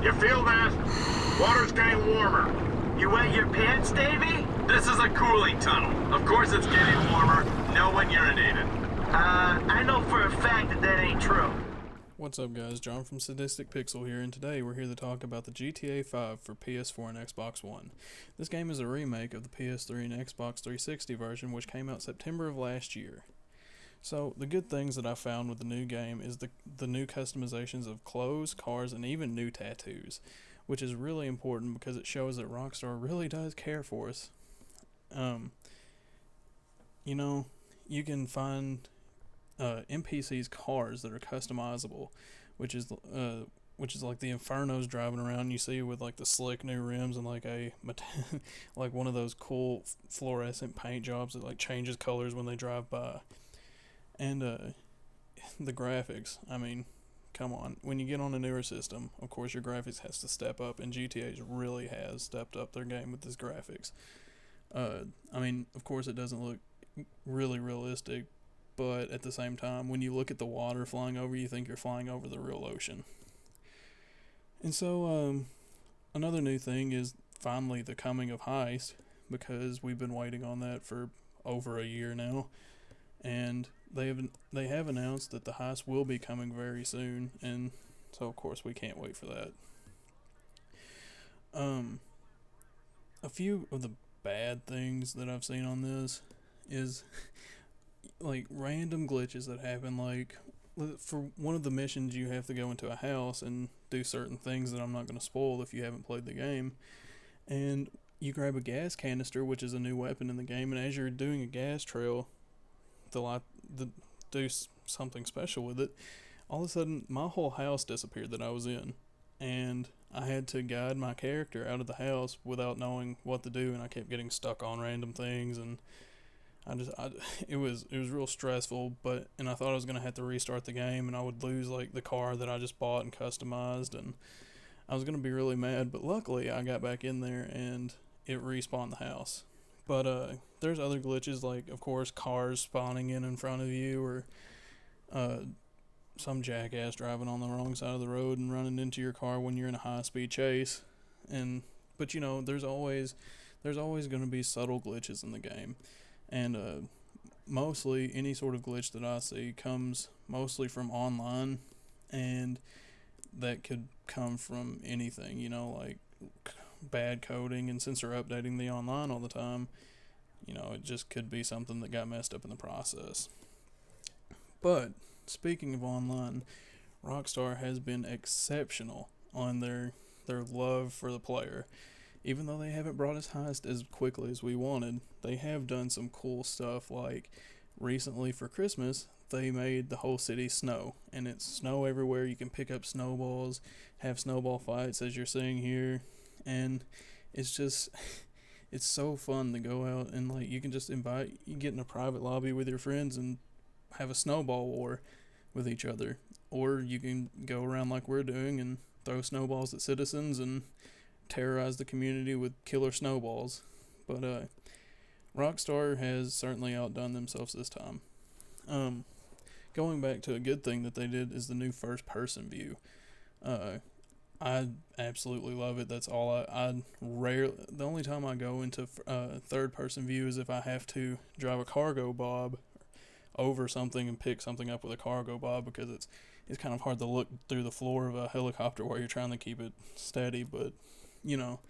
You feel that? Water's getting warmer. You wet your pants, Davey? This is a cooling tunnel. Of course it's getting warmer. No one urinated. I know for a fact that that ain't true. What's up guys, John from Sadistic Pixel here, and today we're here to talk about the GTA 5 for PS4 and Xbox One. This game is a remake of the PS3 and Xbox 360 version, which came out September of last year. So, the good things that I found with the new game is the new customizations of clothes, cars, and even new tattoos, which is really important because it shows that Rockstar really does care for us. You can find NPCs' cars that are customizable, which is like the Infernos driving around. You see with like the slick new rims and like like one of those cool fluorescent paint jobs that like changes colors when they drive by. And the graphics, I mean, come on. When you get on a newer system, of course your graphics has to step up, and GTA really has stepped up their game with this graphics. I mean, of course it doesn't look really realistic, but at the same time, when you look at the water flying over, you think you're flying over the real ocean. And so, another new thing is finally the coming of Heist, because we've been waiting on that for over a year now. And they have announced that the Heist will be coming very soon, and so of course we can't wait for that. A few of the bad things that I've seen on this is like random glitches that happen. Like for one of the missions, you have to go into a house and do certain things that I'm not going to spoil if you haven't played the game, and you grab a gas canister, which is a new weapon in the game, and as you're doing a gas trail to do something special with it, all of a sudden my whole house disappeared that I was in, and I had to guide my character out of the house without knowing what to do, and I kept getting stuck on random things, and it was real stressful. And I thought I was gonna have to restart the game, and I would lose like the car that I just bought and customized, and I was gonna be really mad. But luckily I got back in there and it respawned the house. But there's other glitches, like of course cars spawning in front of you, or some jackass driving on the wrong side of the road and running into your car when you're in a high-speed chase. But you know, there's always going to be subtle glitches in the game, and mostly any sort of glitch that I see comes mostly from online, and that could come from anything, you know, like bad coding, and since they're updating the online all the time, you know, it just could be something that got messed up in the process. But speaking of online, Rockstar has been exceptional on their love for the player. Even though they haven't brought us Heist as quickly as we wanted, they have done some cool stuff. Like recently for Christmas, they made the whole city snow, and it's snow everywhere. You can pick up snowballs, have snowball fights as you're seeing here, and it's so fun to go out and like you can just you get in a private lobby with your friends and have a snowball war with each other, or you can go around like we're doing and throw snowballs at citizens and terrorize the community with killer snowballs. But Rockstar has certainly outdone themselves this time. Going back to a good thing that they did is the new first person view. I absolutely love it. That's all the only time I go into third person view is if I have to drive a cargo bob over something and pick something up with a cargo bob, because it's kind of hard to look through the floor of a helicopter while you're trying to keep it steady. But you know,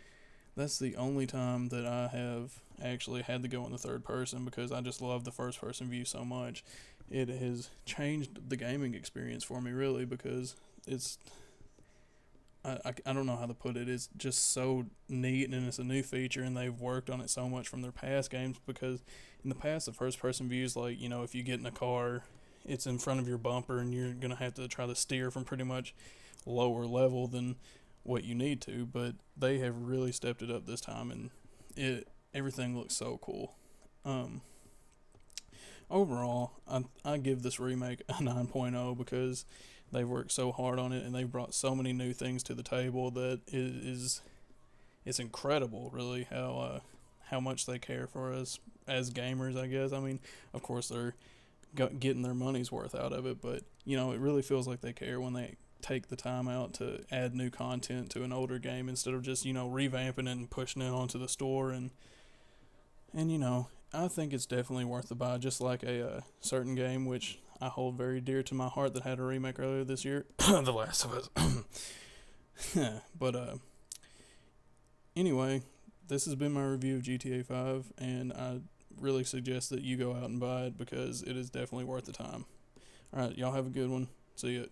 that's the only time that I have actually had to go in the third person, because I just love the first person view so much. It has changed the gaming experience for me, really, because it's I don't know how to put it. It's just so neat, and it's a new feature, and they've worked on it so much from their past games, because in the past the first person views, like, you know, if you get in a car, it's in front of your bumper and you're going to have to try to steer from pretty much lower level than what you need to, but they have really stepped it up this time, and everything looks so cool. Overall, I give this remake a 9.0 because they've worked so hard on it, and they've brought so many new things to the table that it's incredible, really, how much they care for us as gamers, I guess. I mean, of course, they're getting their money's worth out of it, but, you know, it really feels like they care when they take the time out to add new content to an older game instead of just, revamping it and pushing it onto the store. And I think it's definitely worth the buy, just like a certain game which I hold very dear to my heart that had a remake earlier this year, The Last of Us. But anyway, this has been my review of GTA 5, and I really suggest that you go out and buy it because it is definitely worth the time. Alright, y'all have a good one. See ya.